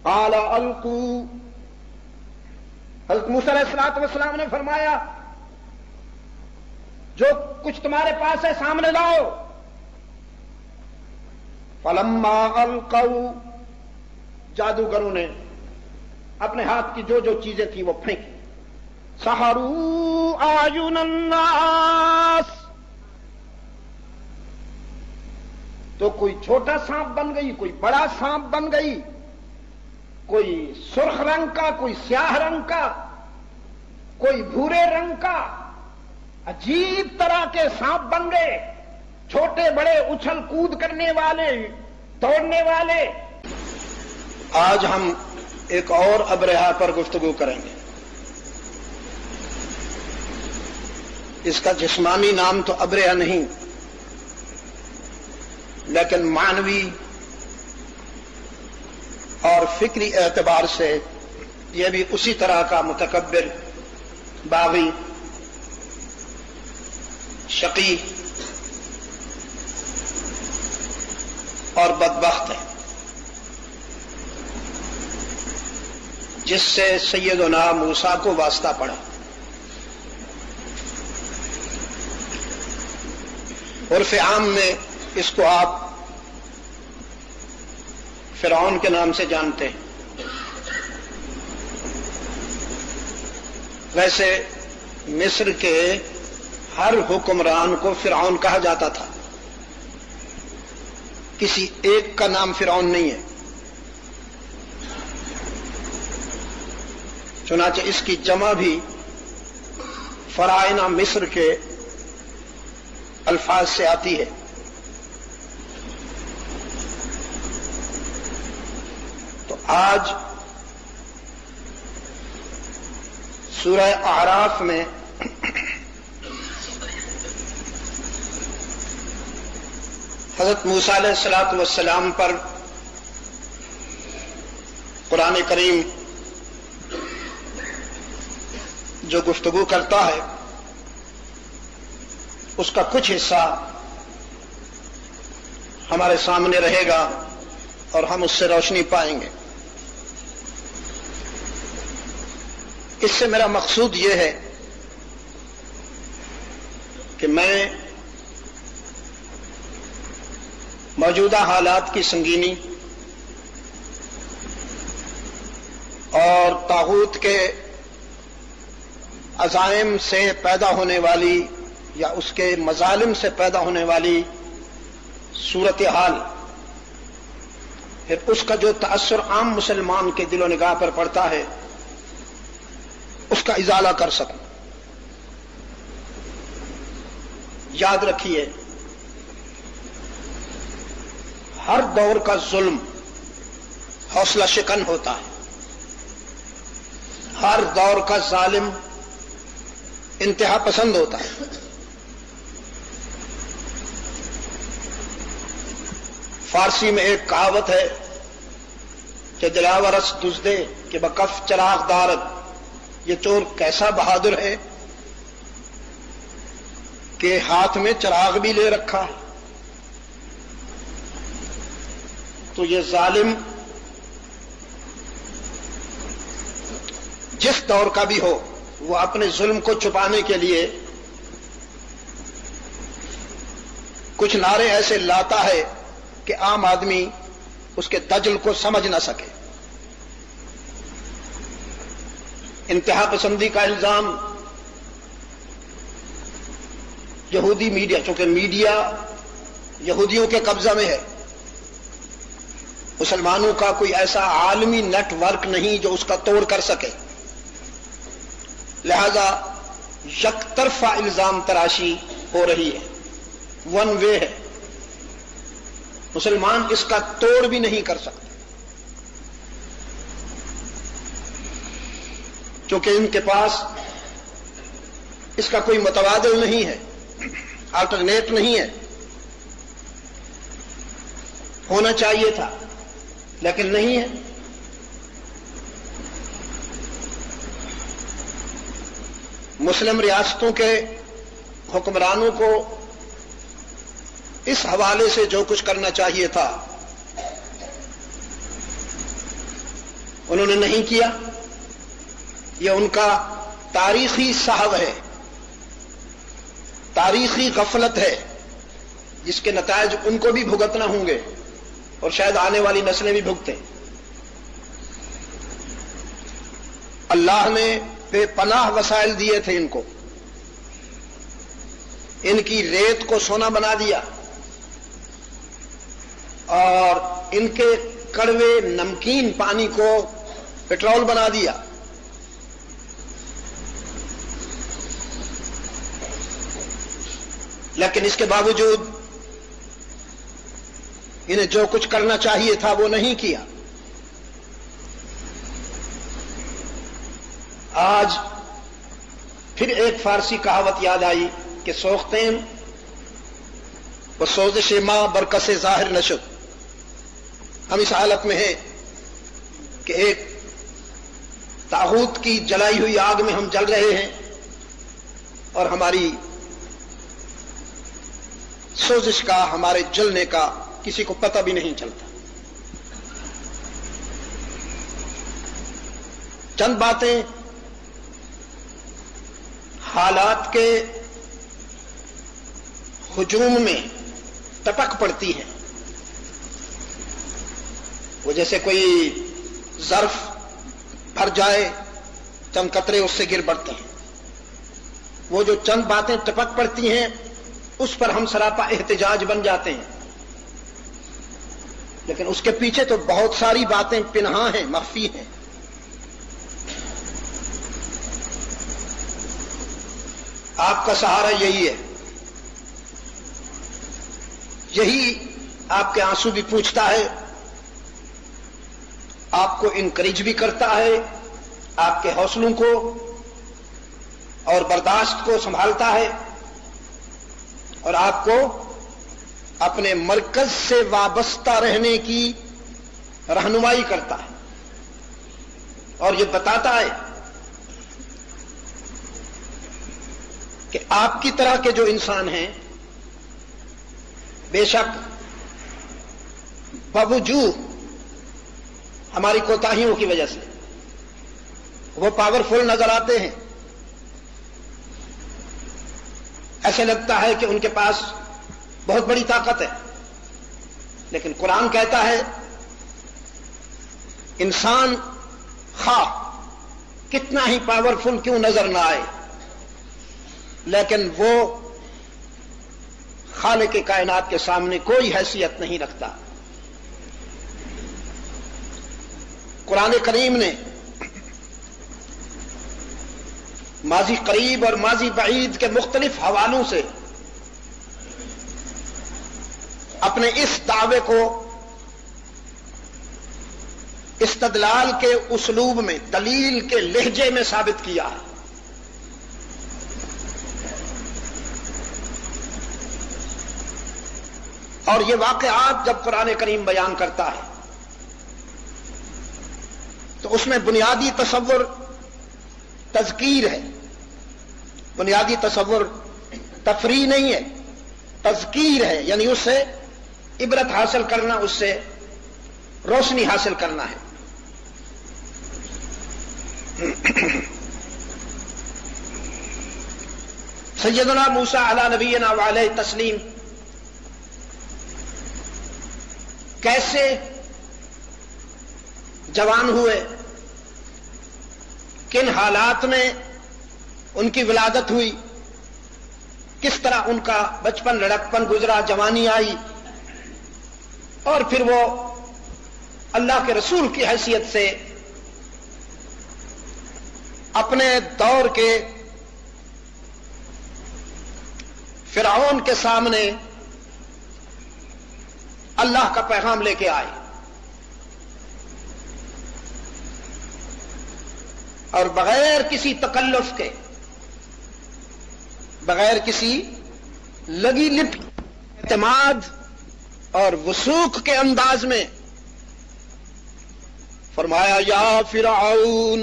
قال القوا، حضرت موسیٰ علیہ السلام نے فرمایا جو کچھ تمہارے پاس ہے سامنے لاؤ. فلما القوا، جادوگروں نے اپنے ہاتھ کی جو جو چیزیں تھی وہ پھینکی. سحروا اعین الناس، تو کوئی چھوٹا سانپ بن گئی، کوئی بڑا سانپ بن گئی، کوئی سرخ رنگ کا، کوئی سیاہ رنگ کا، کوئی بھورے رنگ کا، عجیب طرح کے سانپ بن گئے، چھوٹے بڑے، اچھل کود کرنے والے، دوڑنے والے. آج ہم ایک اور ابرہہ پر گفتگو کریں گے. اس کا جسمانی نام تو ابرہہ نہیں، لیکن معنوی اور فکری اعتبار سے یہ بھی اسی طرح کا متکبر، باغی، شقی اور بدبخت ہے، جس سے سیدنا موسیٰ کو واسطہ پڑا. عرف عام میں اس کو آپ فرعون کے نام سے جانتے ہیں. ویسے مصر کے ہر حکمران کو فرعون کہا جاتا تھا، کسی ایک کا نام فرعون نہیں ہے. چنانچہ اس کی جمع بھی فرعونہ مصر کے الفاظ سے آتی ہے. تو آج سورہ اعراف میں حضرت موسیٰ علیہ السلام پر قرآن کریم جو گفتگو کرتا ہے اس کا کچھ حصہ ہمارے سامنے رہے گا اور ہم اس سے روشنی پائیں گے. اس سے میرا مقصود یہ ہے کہ میں موجودہ حالات کی سنگینی اور طاغوت کے عزائم سے پیدا ہونے والی یا اس کے مظالم سے پیدا ہونے والی صورتحال، پھر اس کا جو تأثر عام مسلمان کے دل و نگاہ پر پڑتا ہے اس کا ازالہ کر سکوں. یاد رکھیے، ہر دور کا ظلم حوصلہ شکن ہوتا ہے، ہر دور کا ظالم انتہا پسند ہوتا ہے. فارسی میں ایک کہاوت ہے کہ دلاورس دزدے کہ بکف چراغ دارد، یہ چور کیسا بہادر ہے کہ ہاتھ میں چراغ بھی لے رکھا ہے. تو یہ ظالم جس دور کا بھی ہو، وہ اپنے ظلم کو چھپانے کے لیے کچھ نعرے ایسے لاتا ہے کہ عام آدمی اس کے دجل کو سمجھ نہ سکے. انتہا پسندی کا الزام یہودی میڈیا، چونکہ میڈیا یہودیوں کے قبضہ میں ہے، مسلمانوں کا کوئی ایسا عالمی نیٹ ورک نہیں جو اس کا توڑ کر سکے، لہذا یک طرفہ الزام تراشی ہو رہی ہے، ون وے ہے، مسلمان اس کا توڑ بھی نہیں کر سکتے، کیونکہ ان کے پاس اس کا کوئی متبادل نہیں ہے، آلٹرنیٹ نہیں ہے. ہونا چاہیے تھا لیکن نہیں ہے. مسلم ریاستوں کے حکمرانوں کو اس حوالے سے جو کچھ کرنا چاہیے تھا انہوں نے نہیں کیا. یہ ان کا تاریخی سہو ہے، تاریخی غفلت ہے، جس کے نتائج ان کو بھی بھگتنا ہوں گے اور شاید آنے والی نسلیں بھی بھگتیں. اللہ نے بے پناہ وسائل دیے تھے ان کو، ان کی ریت کو سونا بنا دیا اور ان کے کڑوے نمکین پانی کو پٹرول بنا دیا. لیکن اس کے باوجود انہیں جو کچھ کرنا چاہیے تھا وہ نہیں کیا. آج پھر ایک فارسی کہاوت یاد آئی کہ سوختیں وہ سوزش ماں برکس ظاہر نشد. ہم اس حالت میں ہیں کہ ایک طاغوت کی جلائی ہوئی آگ میں ہم جل رہے ہیں اور ہماری سوزش کا، ہمارے جلنے کا کسی کو پتہ بھی نہیں چلتا. چند باتیں حالات کے ہجوم میں ٹپک پڑتی ہیں. وہ جیسے کوئی ظرف بھر جائے، چند قطرے اس سے گر پڑتے ہیں. وہ جو چند باتیں ٹپک پڑتی ہیں اس پر ہم سراپا احتجاج بن جاتے ہیں، لیکن اس کے پیچھے تو بہت ساری باتیں پنہاں ہیں، مخفی ہیں. آپ کا سہارا یہی ہے، یہی آپ کے آنسو بھی پوچھتا ہے، آپ کو انکریج بھی کرتا ہے، آپ کے حوصلوں کو اور برداشت کو سنبھالتا ہے اور آپ کو اپنے مرکز سے وابستہ رہنے کی رہنمائی کرتا ہے اور یہ بتاتا ہے کہ آپ کی طرح کے جو انسان ہیں بے شک باوجود ہماری کوتاہیوں کی وجہ سے وہ پاورفل نظر آتے ہیں. ایسے لگتا ہے کہ ان کے پاس بہت بڑی طاقت ہے، لیکن قرآن کہتا ہے انسان خواہ کتنا ہی پاورفل کیوں نظر نہ آئے، لیکن وہ خالق کائنات کے سامنے کوئی حیثیت نہیں رکھتا. قرآن کریم نے ماضی قریب اور ماضی بعید کے مختلف حوالوں سے اپنے اس دعوے کو استدلال کے اسلوب میں، دلیل کے لہجے میں ثابت کیا ہے. اور یہ واقعات جب قرآن کریم بیان کرتا ہے تو اس میں بنیادی تصور تذکیر ہے، بنیادی تصور تفریح نہیں ہے، تذکیر ہے، یعنی اس سے عبرت حاصل کرنا، اس سے روشنی حاصل کرنا ہے. سیدنا موسیٰ علی نبینا وعلیہ تسلیم کیسے جوان ہوئے، کن حالات میں ان کی ولادت ہوئی، کس طرح ان کا بچپن لڑکپن گزرا، جوانی آئی، اور پھر وہ اللہ کے رسول کی حیثیت سے اپنے دور کے فرعون کے سامنے اللہ کا پیغام لے کے آئے. اور بغیر کسی تکلف کے، بغیر کسی لگی لپ، اعتماد اور وثوق کے انداز میں فرمایا یا فرعون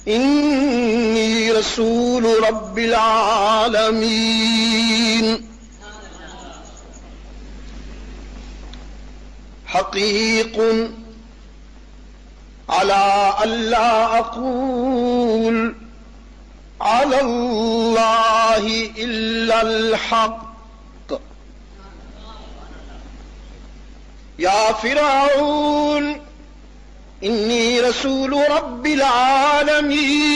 انی رسول رب العالمین. حقیق علی الا اقول علی اللہ الا الحق یا فرعون انی رسول رب العالمین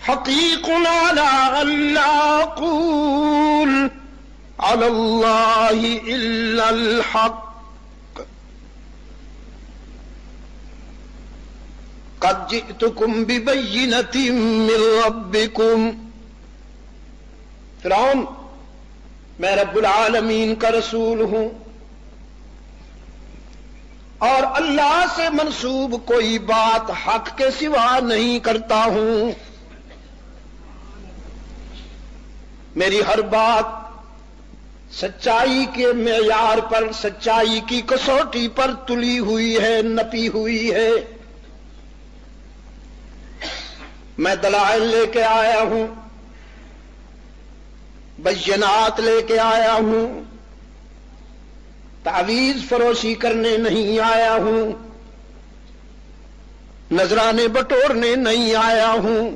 حقیق علی الا اقول علی اللہ الا الحق قد جئتکم ببینۃ من ربکم فرعون میں رب العالمین کا رسول ہوں اور اللہ سے منسوب کوئی بات حق کے سوا نہیں کرتا ہوں میری ہر بات سچائی کے معیار پر سچائی کی کسوٹی پر تلی ہوئی ہے نپی ہوئی ہے میں دلائل لے کے آیا ہوں بینات لے کے آیا ہوں تعویذ فروشی کرنے نہیں آیا ہوں نذرانے بٹورنے نہیں آیا ہوں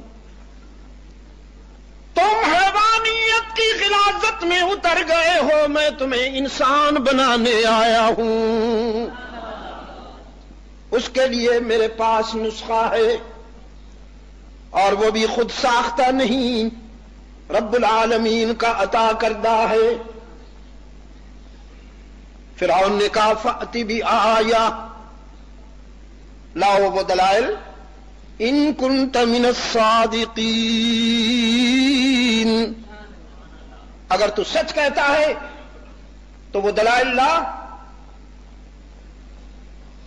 تم حیوانیت کی غلاظت میں اتر گئے ہو میں تمہیں انسان بنانے آیا ہوں اس کے لیے میرے پاس نسخہ ہے اور وہ بھی خود ساختہ نہیں رب العالمین کا عطا کردہ ہے فرعون نے کہا فأتی بآیہ لاؤ وہ دلائل ان کنت من الصادقین اگر تو سچ کہتا ہے تو وہ دلائل لا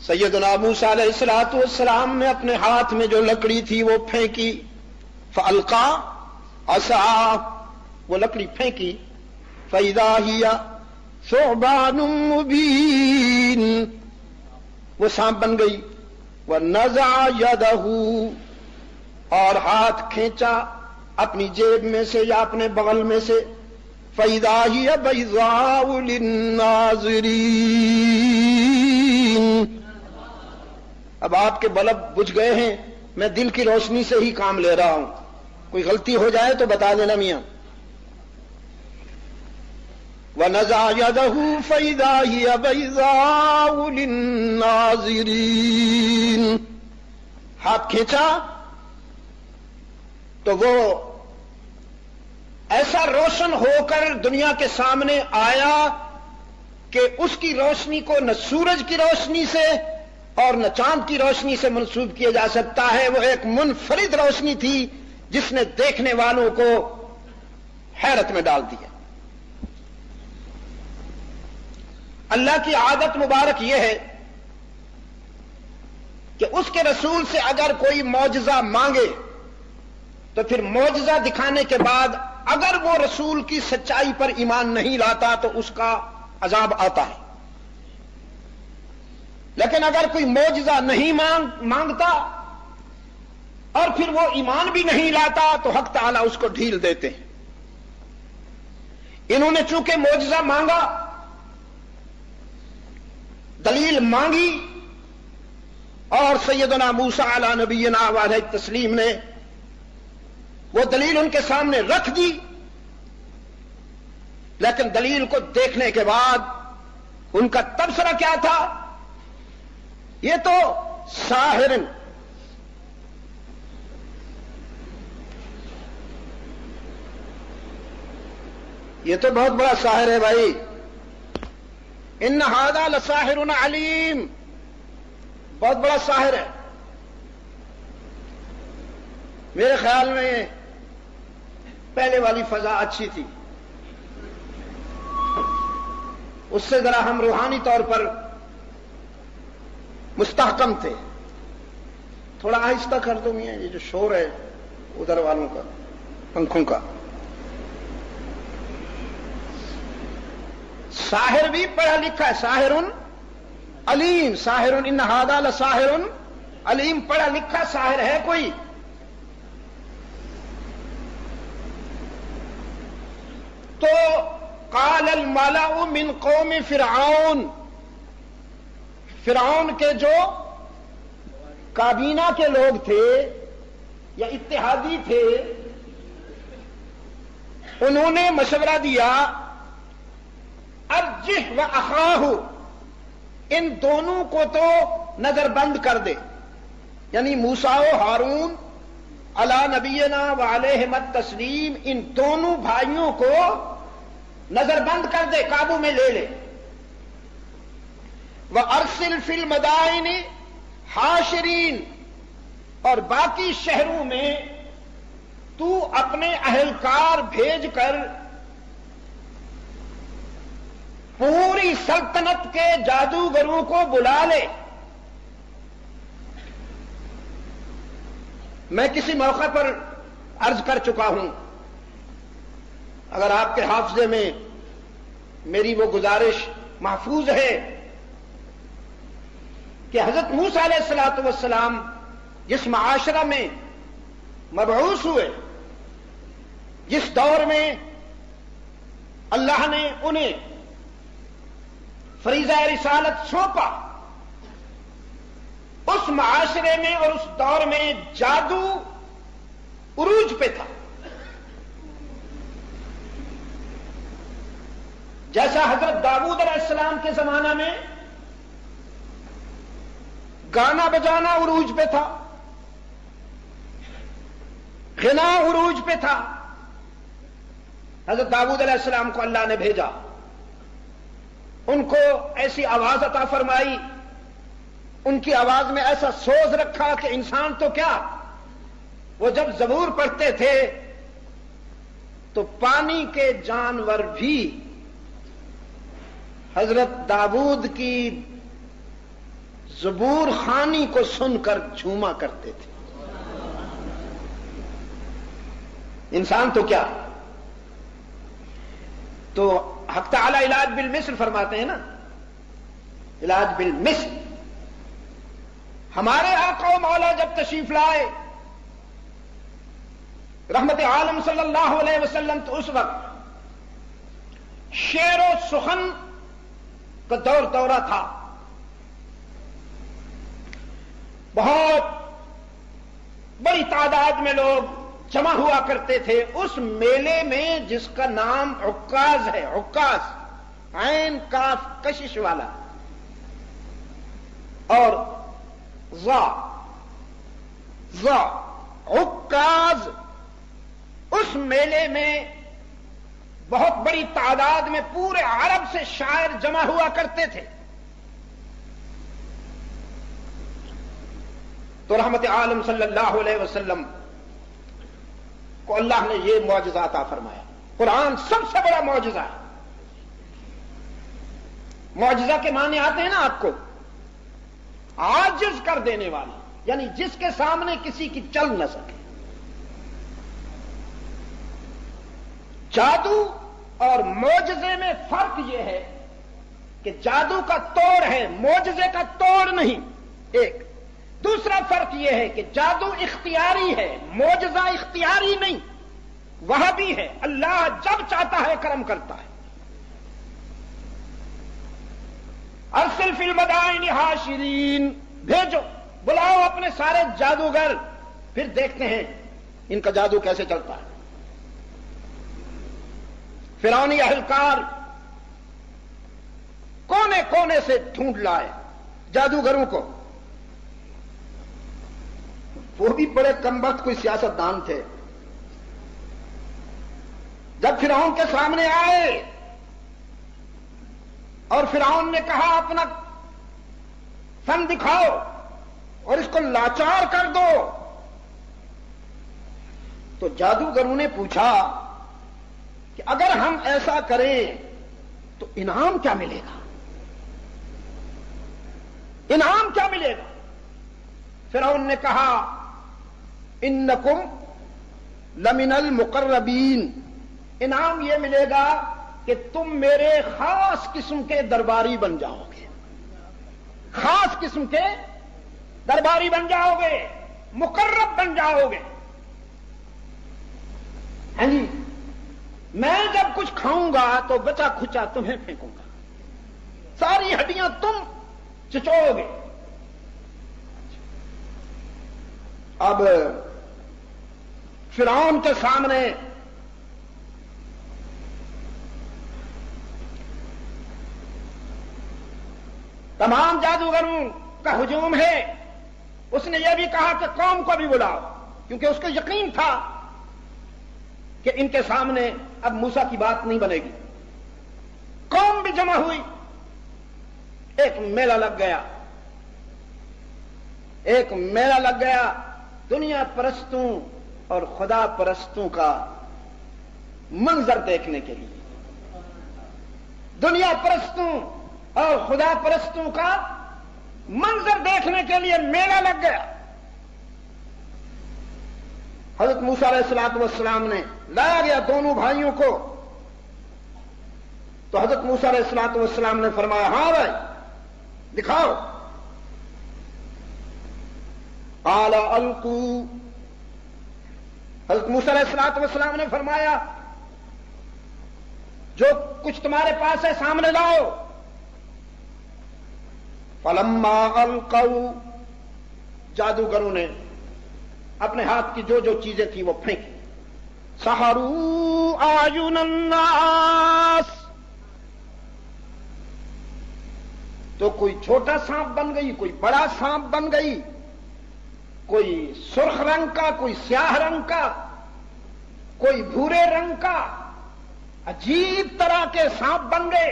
سیدنا موسیٰ علیہ السلام نے اپنے ہاتھ میں جو لکڑی تھی وہ پھینکی فألقا عصا وہ لکڑی پھینکی فإذا هي ثعبان مبین وہ سانپ بن گئی وَنَزَعَ يَدَهُ اور ہاتھ کھینچا اپنی جیب میں سے یا اپنے بغل میں سے فَإِذَا هِيَ بَيْضَاءُ لِلنَّاظِرِينَ اب آپ کے بلب بجھ گئے ہیں میں دل کی روشنی سے ہی کام لے رہا ہوں کوئی غلطی ہو جائے تو بتا دینا میاں وَنَزَعَ يَدَهُ فَإِذَا هِيَ بَيْضَاءُ لِلنَّاظِرِينَ ہاتھ کھینچا تو وہ ایسا روشن ہو کر دنیا کے سامنے آیا کہ اس کی روشنی کو نہ سورج کی روشنی سے اور نہ چاند کی روشنی سے منسوب کیا جا سکتا ہے وہ ایک منفرد روشنی تھی جس نے دیکھنے والوں کو حیرت میں ڈال دیا اللہ کی عادت مبارک یہ ہے کہ اس کے رسول سے اگر کوئی معجزہ مانگے تو پھر معجزہ دکھانے کے بعد اگر وہ رسول کی سچائی پر ایمان نہیں لاتا تو اس کا عذاب آتا ہے لیکن اگر کوئی معجزہ نہیں مانگتا اور پھر وہ ایمان بھی نہیں لاتا تو حق تعالیٰ اس کو ڈھیل دیتے ہیں انہوں نے چونکہ معجزہ مانگا دلیل مانگی اور سیدنا موسیٰ علیہ نبینا علیہ تسلیم نے وہ دلیل ان کے سامنے رکھ دی لیکن دلیل کو دیکھنے کے بعد ان کا تبصرہ کیا تھا یہ تو ساحر یہ تو بہت بڑا ساحر ہے بھائی ان ھذا لساحر علیم بہت بڑا ساحر ہے میرے خیال میں پہلے والی فضا اچھی تھی اس سے ذرا ہم روحانی طور پر مستحکم تھے تھوڑا آہستہ کر دو میاں یہ جو شور ہے ادھر والوں کا پنکھوں کا ساحر بھی پڑھا لکھا ہے ساحر علیم ساحر ان ھذا لساحر علیم پڑھا لکھا ساحر ہے کوئی تو قال الملأ من قوم فرعون، فرعون کے جو کابینہ کے لوگ تھے یا اتحادی تھے، انہوں نے مشورہ دیا ارجح و اخاہ، ان دونوں کو تو نظر بند کر دے، یعنی موسیٰ و ہارون علی نبینا و علیہم التسلیم، ان دونوں بھائیوں کو نظر بند کر دے، قابو میں لے لے۔ وَأَرْسِلْ فِي الْمَدَائِنِ حاشرین، اور باقی شہروں میں تو اپنے اہلکار بھیج کر پوری سلطنت کے جادوگروں کو بلا لے۔ میں کسی موقع پر عرض کر چکا ہوں، اگر آپ کے حافظے میں میری وہ گزارش محفوظ ہے کہ حضرت موسیٰ علیہ الصلوۃ والسلام جس معاشرہ میں مبعوث ہوئے، جس دور میں اللہ نے انہیں فریضہ رسالت سونپا، اس معاشرے میں اور اس دور میں جادو عروج پہ تھا۔ جیسا حضرت داؤد علیہ السلام کے زمانہ میں گانا بجانا عروج پہ تھا، غنا عروج پہ تھا، حضرت داؤد علیہ السلام کو اللہ نے بھیجا، ان کو ایسی آواز عطا فرمائی، ان کی آواز میں ایسا سوز رکھا کہ انسان تو کیا، وہ جب زبور پڑھتے تھے تو پانی کے جانور بھی حضرت داؤد کی زبور خوانی کو سن کر جھوما کرتے تھے۔ انسان تو کیا، تو حق تعالی علاج بالمثل فرماتے ہیں نا، علاج بالمثل۔ ہمارے آقا و مولا جب تشریف لائے رحمت عالم صلی اللہ علیہ وسلم، تو اس وقت شعر و سخن کا دورہ تھا، بہت بڑی تعداد میں لوگ جمع ہوا کرتے تھے اس میلے میں، جس کا نام عکاز ہے، عکاز عین کاف کشش والا اور ذا عکاز۔ اس میلے میں بہت بڑی تعداد میں پورے عرب سے شاعر جمع ہوا کرتے تھے، تو رحمت عالم صلی اللہ علیہ وسلم کو اللہ نے یہ معجزہ عطا فرمایا۔ قرآن سب سے بڑا معجزہ ہے۔ معجزہ کے معنی آتے ہیں نا آپ کو، عاجز کر دینے والا، یعنی جس کے سامنے کسی کی چل نہ سکے۔ جادو اور معجزے میں فرق یہ ہے کہ جادو کا توڑ ہے، معجزے کا توڑ نہیں، ایک۔ دوسرا فرق یہ ہے کہ جادو اختیاری ہے، معجزہ اختیاری نہیں، وہ بھی ہے، اللہ جب چاہتا ہے کرم کرتا ہے۔ ارسل فی المدائن حاشرین، بھیجو، بلاؤ اپنے سارے جادوگر، پھر دیکھتے ہیں ان کا جادو کیسے چلتا ہے۔ فرعونی اہلکار کونے کونے سے ڈھونڈ لائے جادوگروں کو، وہ بھی بڑے کمبخت کوئی سیاست دان تھے۔ جب فرعون کے سامنے آئے اور فرعون نے کہا اپنا فن دکھاؤ اور اس کو لاچار کر دو، تو جادوگروں نے پوچھا کہ اگر ہم ایسا کریں تو انعام کیا ملے گا، انعام کیا ملے گا؟ فرعون نے کہا انکم لمن المقربین، انعام یہ ملے گا کہ تم میرے خاص قسم کے درباری بن جاؤ گے، خاص قسم کے درباری بن جاؤ گے، مقرب بن جاؤ گے۔ ہاں جی، میں جب کچھ کھاؤں گا تو بچا کھچا تمہیں پھینکوں گا، ساری ہڈیاں تم چچو گے۔ اب فرعون کے سامنے تمام جادوگروں کا ہجوم ہے۔ اس نے یہ بھی کہا کہ قوم کو بھی بلاؤ، کیونکہ اس کو یقین تھا کہ ان کے سامنے اب موسیٰ کی بات نہیں بنے گی۔ قوم بھی جمع ہوئی، ایک میلہ لگ گیا، ایک میلہ لگ گیا دنیا پرستوں اور خدا پرستوں کا منظر دیکھنے کے لیے۔ دنیا پرستوں اور خدا پرستوں کا منظر دیکھنے کے لیے میلہ لگ گیا۔ حضرت موسیٰ علیہ الصلوۃ والسلام نے لایا گیا دونوں بھائیوں کو، تو حضرت موسیٰ علیہ الصلوۃ والسلام نے فرمایا ہاں بھائی دکھاؤ۔ قال القوا، حضرت موسیٰ علیہ الصلوۃ والسلام نے فرمایا جو کچھ تمہارے پاس ہے سامنے لاؤ۔ فلما القوا، جادوگروں نے اپنے ہاتھ کی جو جو چیزیں تھی وہ پھینکی۔ سحروا اعین الناس، تو کوئی چھوٹا سانپ بن گئی، کوئی بڑا سانپ بن گئی، کوئی سرخ رنگ کا، کوئی سیاہ رنگ کا، کوئی بھورے رنگ کا، عجیب طرح کے سانپ بن گئے،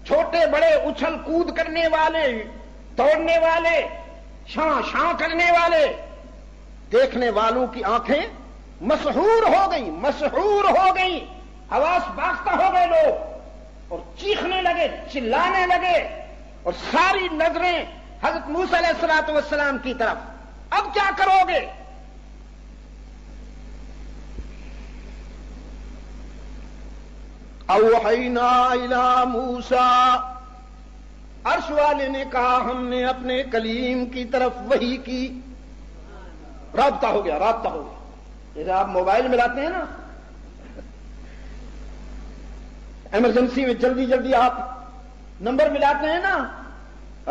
چھوٹے بڑے اچھل کود کرنے والے، دوڑنے والے، شاں شاں کرنے والے۔ دیکھنے والوں کی آنکھیں مسحور ہو گئیں، مسحور ہو گئیں، حواس باختہ ہو گئے لوگ، اور چیخنے لگے، چلانے لگے، اور ساری نظریں حضرت موسیٰ علیہ الصلوۃ والسلام کی طرف۔ اب کیا کرو گے؟ اوحینا الی موسیٰ، عرش والے نے کہا ہم نے اپنے کلیم کی طرف وحی کی۔ رابطہ ہو گیا، رابطہ ہو گیا۔ جیسے آپ موبائل ملاتے ہیں نا، ایمرجنسی میں جلدی جلدی آپ نمبر ملاتے ہیں نا،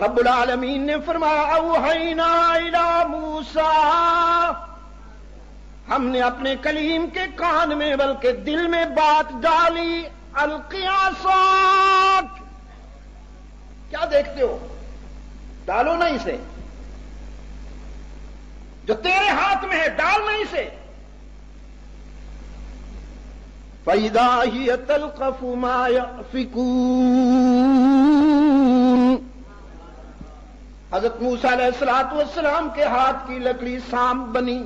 رب العالمین نے فرمایا اوحینا الی موسیٰ، ہم نے اپنے کلیم کے کان میں بلکہ دل میں بات ڈالی۔ القی عصاک، کیا دیکھتے ہو؟ ڈالو نا اسے، جو تیرے ہاتھ میں ہے ڈالنا اسے۔ فَإِذَا هِيَ تَلْقَفُ مَا يَأْفِكُونَ، حضرت موسیٰ علیہ الصلوۃ والسلام کے ہاتھ کی لکڑی سانپ بنی،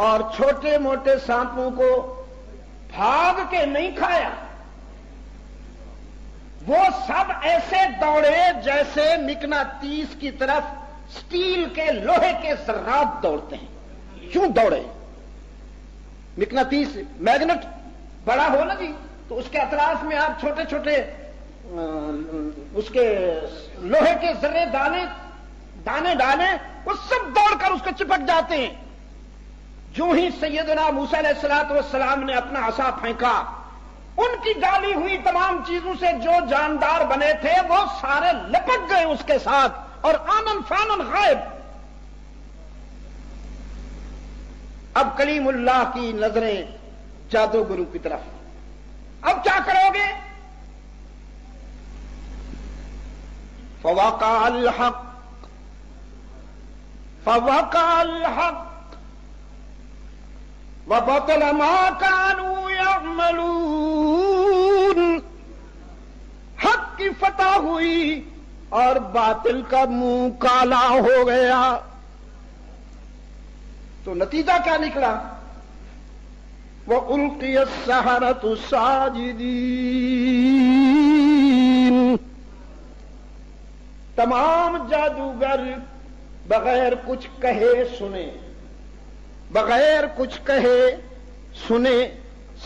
اور چھوٹے موٹے سانپوں کو بھاگ کے نہیں کھایا، وہ سب ایسے دوڑے جیسے مقناطیس کی طرف سٹیل کے لوہے کے ذرات دوڑتے ہیں، یوں دوڑے۔ مقناطیس میگنٹ بڑا ہو نا جی، تو اس کے اطراف میں آپ چھوٹے چھوٹے اس کے لوہے کے ذرے دانے ڈالیں، وہ سب دوڑ کر اس کو چپک جاتے ہیں۔ جو ہی سیدنا موسیٰ علیہ الصلوۃ والسلام نے اپنا عصا پھینکا، ان کی ڈالی ہوئی تمام چیزوں سے جو جاندار بنے تھے وہ سارے لپک گئے اس کے ساتھ، اور آنن فانن غائب۔ اب کلیم اللہ کی نظریں جادوگروں کی طرف۔ اب کیا کرو گے؟ فوقع الحق، فوقع الحق وبطل ما كانوا يعملون، حق کی فتح ہوئی اور باطل کا منہ کالا ہو گیا۔ تو نتیجہ کیا نکلا؟ وَأُلْقِيَ السَّحَرَةُ سَاجِدِينَ، تمام جادوگر بغیر کچھ کہے سنے، بغیر کچھ کہے سنے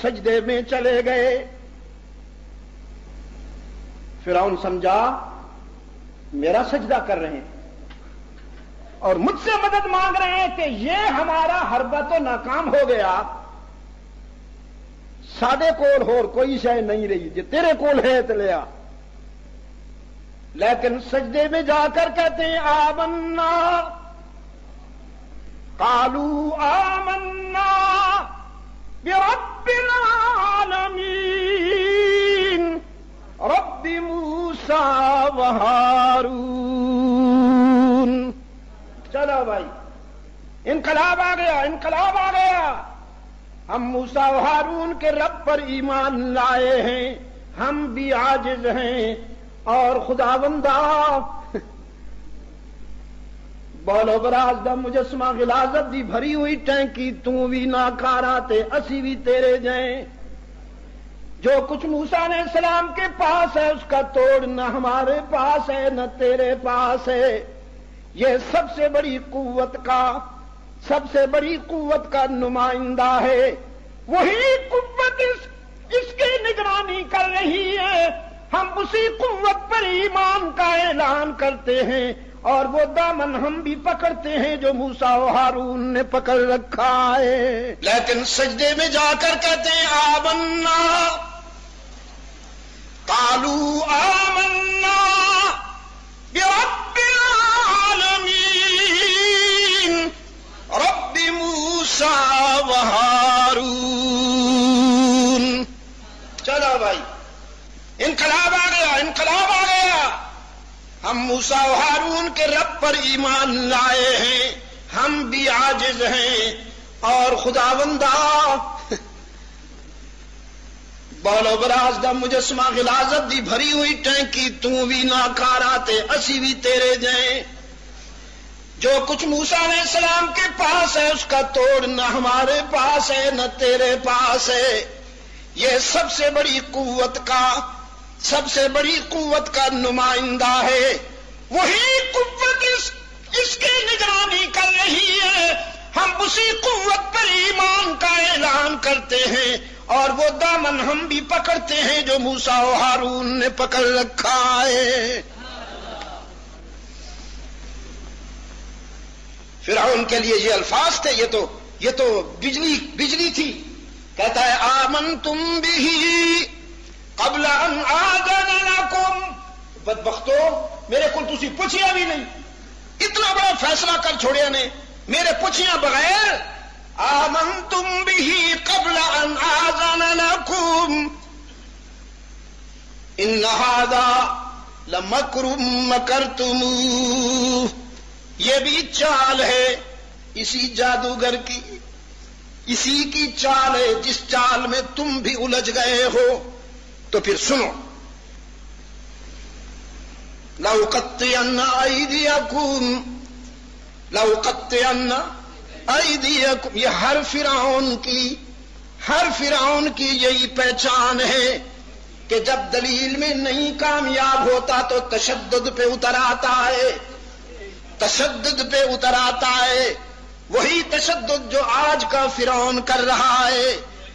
سجدے میں چلے گئے۔ فرعون سمجھا میرا سجدہ کر رہے ہیں اور مجھ سے مدد مانگ رہے ہیں کہ یہ ہمارا حربہ تو ناکام ہو گیا، ساڈے کول ہور کوئی شے نہیں رہی، جے تیرے کول ہے تو لیا۔ لیکن سجدے میں جا کر کہتے ہیں آمنا، قالوا آمنا برب العالمین رب موسیٰ و ہارون۔ چلو بھائی، انقلاب آ گیا، انقلاب آ گیا۔ ہم موسیٰ و ہارون کے رب پر ایمان لائے ہیں، ہم بھی عاجز ہیں، اور خداوندا بولو براز دا مجسمہ غلاظت دی بھری ہوئی ٹینکی، تو بھی ناکارا تے اسی بھی تیرے جائیں۔ جو کچھ موسیٰ علیہ السلام کے پاس ہے اس کا توڑ نہ ہمارے پاس ہے نہ تیرے پاس ہے۔ یہ سب سے بڑی قوت کا نمائندہ ہے، وہی قوت اس کی نگرانی کر رہی ہے۔ ہم اسی قوت پر ایمان کا اعلان کرتے ہیں، اور وہ دامن ہم بھی پکڑتے ہیں جو موسیٰ و ہارون نے پکڑ رکھا ہے۔ لیکن سجدے میں جا کر کہتے ہیں آمنا، قالوا آمنا برب العالمین رب موسیٰ و ہارون۔ چلو بھائی، انقلاب آ گیا، انقلاب آ گیا۔ ہم موسیٰ و ہارون کے رب پر ایمان لائے ہیں، ہم بھی عاجز ہیں، اور خداوندا بولو براز دا مجسمہ غلاظت دی بھری ہوئی ٹینکی، تو بھی ناکارا تے اسی بھی تیرے جائیں۔ جو کچھ موسیٰ علیہ السلام کے پاس ہے اس کا توڑ نہ ہمارے پاس ہے نہ تیرے پاس ہے۔ یہ سب سے بڑی قوت کا نمائندہ ہے، وہی قوت اس کی نگرانی کر رہی ہے۔ ہم اسی قوت پر ایمان کا اعلان کرتے ہیں، اور وہ دامن ہم بھی پکڑتے ہیں جو موسیٰ و ہارون نے پکڑ رکھا ہے۔ فرعون کے لیے یہ الفاظ تھے، یہ تو بجلی تھی۔ کہتا ہے آمنتم بہ قبل ان آذن لکم، بدبختو میرے کو تسی پوچھیا بھی نہیں، اتنا بڑا فیصلہ کر چھوڑیا نے میرے پوچھیا بغیر۔ آمنتم بہ قبل ان آذن لکم ان ھذا لمکر مکرتموہ، یہ بھی چال ہے اسی جادوگر کی، اسی کی چال ہے جس چال میں تم بھی الجھ گئے ہو۔ تو پھر سنو، لَأُقَطِّعَنَّ أَيْدِيَكُمْ، یہ ہر فرعون کی یہی پہچان ہے کہ جب دلیل میں نہیں کامیاب ہوتا تو تشدد پہ اتر آتا ہے، وہی تشدد جو آج کا فرعون کر رہا ہے۔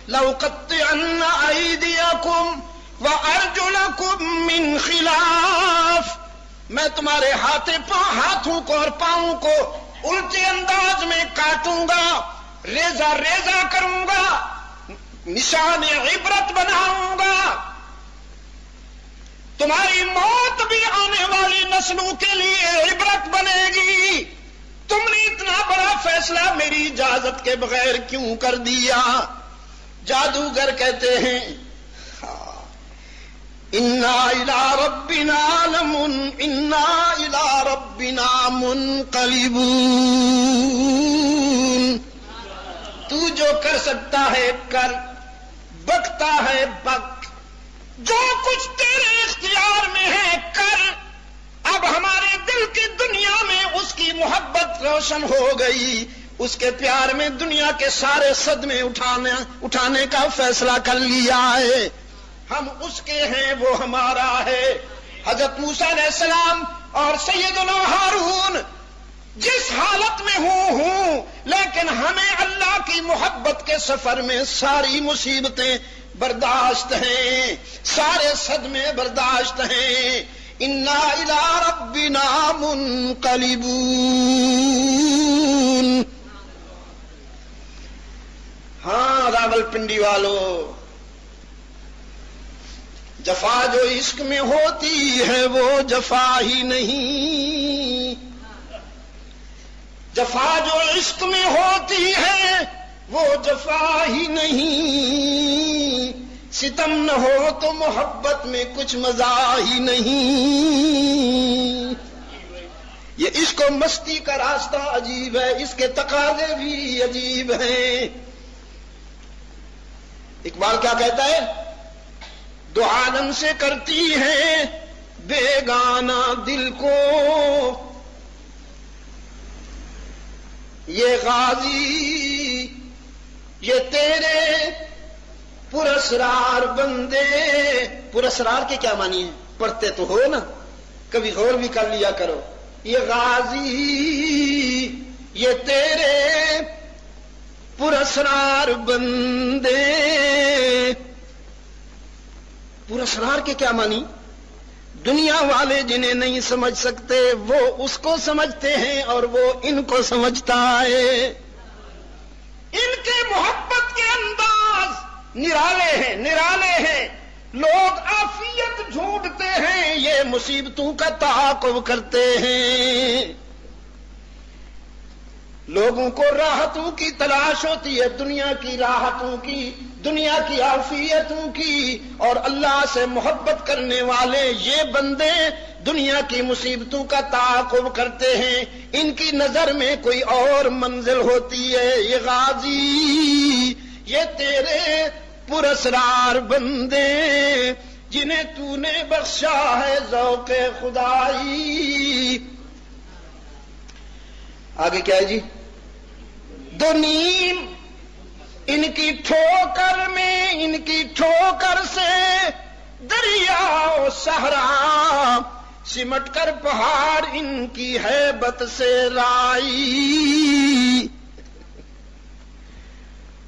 لَأُقَطِّعَنَّ أَيْدِيَكُمْ وَأَرْجُلَكُمْ مِنْ خِلَافٍ، میں تمہارے ہاتھوں کو اور پاؤں کو الٹے انداز میں کاٹوں گا، ریزہ ریزہ کروں گا، نشان عبرت بناؤں گا۔ تمہاری موت بھی آنے والی نسلوں کے لیے عبرت بنے گی۔ تم نے اتنا بڑا فیصلہ میری اجازت کے بغیر کیوں کر دیا؟ جادوگر کہتے ہیں اِنَّا إِلَىٰ رَبِّنَا مُنْقَلِبُونَ، تو جو کر سکتا ہے کر، بکتا ہے بک، جو کچھ تیرے اختیار میں ہے کر۔ اب ہمارے دل کی دنیا میں اس کی محبت روشن ہو گئی، اس کے پیار میں دنیا کے سارے صدمے اٹھانے کا فیصلہ کر لیا ہے۔ ہم اس کے ہیں، وہ ہمارا ہے۔ حضرت موسیٰ علیہ السلام اور سیدنا ہارون جس حالت میں ہوں، لیکن ہمیں اللہ کی محبت کے سفر میں ساری مصیبتیں برداشت ہیں، سارے صدمے برداشت ہیں۔ اِنَّا إِلَىٰ رَبِّنَا مُنْقَلِبُونَ۔ ہاں راول پنڈی والو، جفا جو عشق میں ہوتی ہے وہ جفا ہی نہیں، جفا جو عشق میں ہوتی ہے وہ جفا ہی نہیں، ستم نہ ہو تو محبت میں کچھ مزہ ہی نہیں۔ یہ عشق و مستی کا راستہ عجیب ہے، اس کے تقاضے بھی عجیب ہیں۔ اقبال کیا کہتا ہے؟ دو عالم سے کرتی ہے بیگانہ دل کو یہ غازی، یہ تیرے پراسرار بندے۔ پراسرار کے کیا معنی ہے؟ پڑھتے تو ہو نا، کبھی غور بھی کر لیا کرو۔ یہ غازی، یہ تیرے پراسرار بندے۔ پراسرار کے کیا معنی؟ دنیا والے جنہیں نہیں سمجھ سکتے وہ اس کو سمجھتے ہیں اور وہ ان کو سمجھتا ہے۔ ان کے محبت کے انداز نرالے ہیں، نرالے ہیں۔ لوگ عافیت ڈھونڈتے ہیں، یہ مصیبتوں کا تعاقب کرتے ہیں۔ لوگوں کو راحتوں کی تلاش ہوتی ہے، دنیا کی راحتوں کی، دنیا کی عافیتوں کی، اور اللہ سے محبت کرنے والے یہ بندے دنیا کی مصیبتوں کا تعاقب کرتے ہیں۔ ان کی نظر میں کوئی اور منزل ہوتی ہے۔ یہ غازی، یہ تیرے پراسرار بندے جنہیں تو نے بخشا ہے ذوق خدائی۔ آگے کیا ہے جی؟ دو نیم ان کی ٹھوکر میں، ان کی ٹھوکر سے دریا و صحرا سمٹ کر پہاڑ ان کی ہیبت سے رائی۔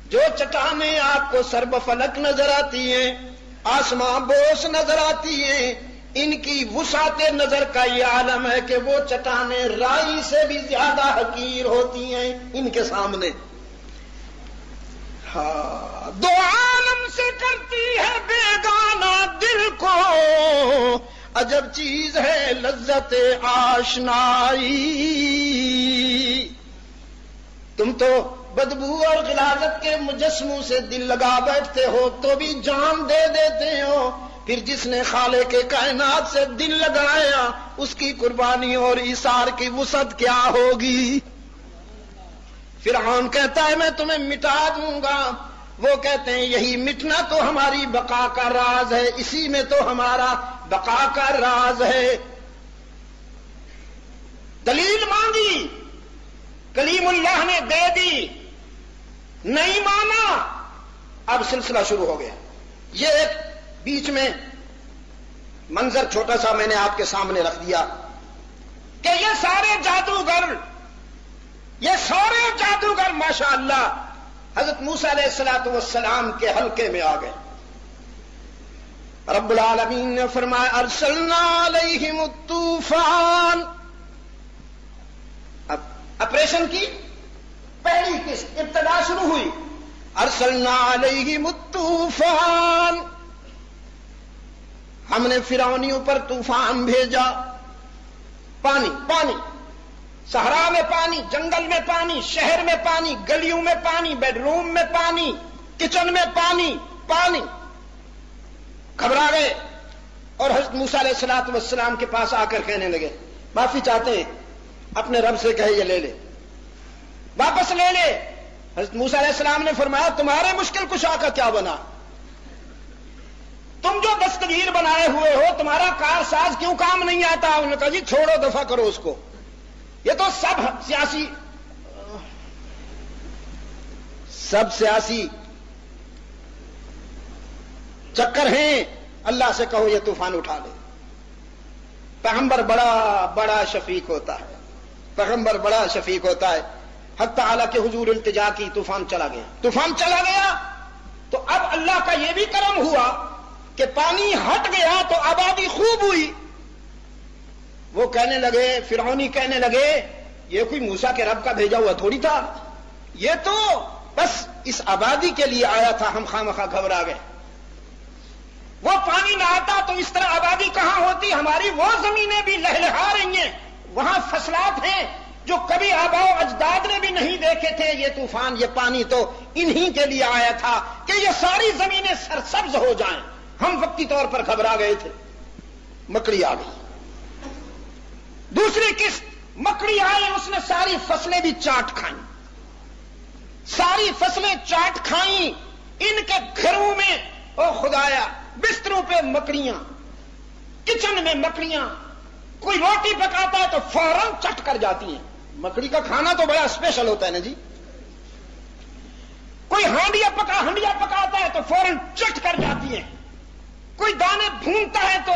جو چٹانیں آپ کو سرب فلک نظر آتی ہیں، آسمان بوس نظر آتی ہیں، ان کی وسعت نظر کا یہ عالم ہے کہ وہ چٹانیں رائی سے بھی زیادہ حقیر ہوتی ہیں ان کے سامنے۔ ہاں، دو عالم سے کرتی ہے بیگانہ دل کو عجب چیز ہے لذت آشنائی۔ تم تو بدبو اور غلاظت کے مجسموں سے دل لگا بیٹھتے ہو تو بھی جان دے دیتے ہو، پھر جس نے خالق کے کائنات سے دل لگایا اس کی قربانی اور ایثار کی وسعت کیا ہوگی۔ فرعون کہتا ہے میں تمہیں مٹا دوں گا، وہ کہتے ہیں یہی مٹنا تو ہماری بقا کا راز ہے، اسی میں تو ہمارا بقا کا راز ہے۔ دلیل مانگی، کلیم اللہ نے دے دی، نہیں مانا، اب سلسلہ شروع ہو گیا۔ یہ ایک بیچ میں منظر چھوٹا سا میں نے آپ کے سامنے رکھ دیا کہ یہ سارے جادوگر ماشاءاللہ حضرت موسیٰ علیہ السلام کے حلقے میں آ گئے۔ رب العالمین نے فرمایا ارسلنا علیہم الطوفان۔ اب آپریشن کی پہلی قسط ابتدا شروع ہوئی، ارسلنا علیہم الطوفان، ہم نے فرعونیوں پر طوفان بھیجا۔ پانی پانی، صحرا میں پانی، جنگل میں پانی، شہر میں پانی، گلیوں میں پانی، بیڈ روم میں پانی، کچن میں پانی، پانی۔ گھبرا گئے اور حضرت موسیٰ علیہ السلام کے پاس آ کر کہنے لگے معافی چاہتے ہیں، اپنے رب سے کہے یہ لے لے، واپس لے لے۔ حضرت موسیٰ علیہ السلام نے فرمایا تمہارے مشکل کشا کا کیا بنا؟ تم جو دستگیر بنائے ہوئے ہو تمہارا کار ساز کیوں کام نہیں آتا؟ انہوں نے کہا جی چھوڑو، دفع کرو اس کو، یہ تو سب سیاسی چکر ہیں، اللہ سے کہو یہ طوفان اٹھا لے۔ پیغمبر بڑا شفیق ہوتا ہے، پیغمبر بڑا شفیق ہوتا ہے۔ حق تعالیٰ کے حضور التجا کی، طوفان چلا گیا، طوفان چلا گیا تو اب اللہ کا یہ بھی کرم ہوا کہ پانی ہٹ گیا تو آبادی خوب ہوئی۔ وہ کہنے لگے، فرعونی کہنے لگے یہ کوئی موسیٰ کے رب کا بھیجا ہوا تھوڑی تھا، یہ تو بس اس آبادی کے لیے آیا تھا، ہم خواہ مخواہ گھبرا گئے۔ وہ پانی نہ آتا تو اس طرح آبادی کہاں ہوتی؟ ہماری وہ زمینیں بھی لہلہا رہی ہیں، وہاں فصلات ہیں جو کبھی آباء و اجداد نے بھی نہیں دیکھے تھے. یہ طوفان، یہ پانی تو انہی کے لیے آیا تھا کہ یہ ساری زمینیں سرسبز ہو جائیں. ہم وقتی طور پر گھبرا گئے تھے، مکڑی آ گئی. دوسری قسط مکڑی آئی، اس نے ساری فصلیں بھی چاٹ کھائیں، ساری فصلیں چاٹ کھائیں. ان کے گھروں میں او خدایا بستروں پہ مکڑیاں، کچن میں مکڑیاں. کوئی روٹی پکاتا ہے تو فوراً چٹ کر جاتی ہیں. مکڑی کا کھانا تو بڑا اسپیشل ہوتا ہے نا جی. کوئی ہانڈیا پکاتا ہے تو فوراً چٹ کر جاتی ہیں. کوئی دانے بھونتا ہے تو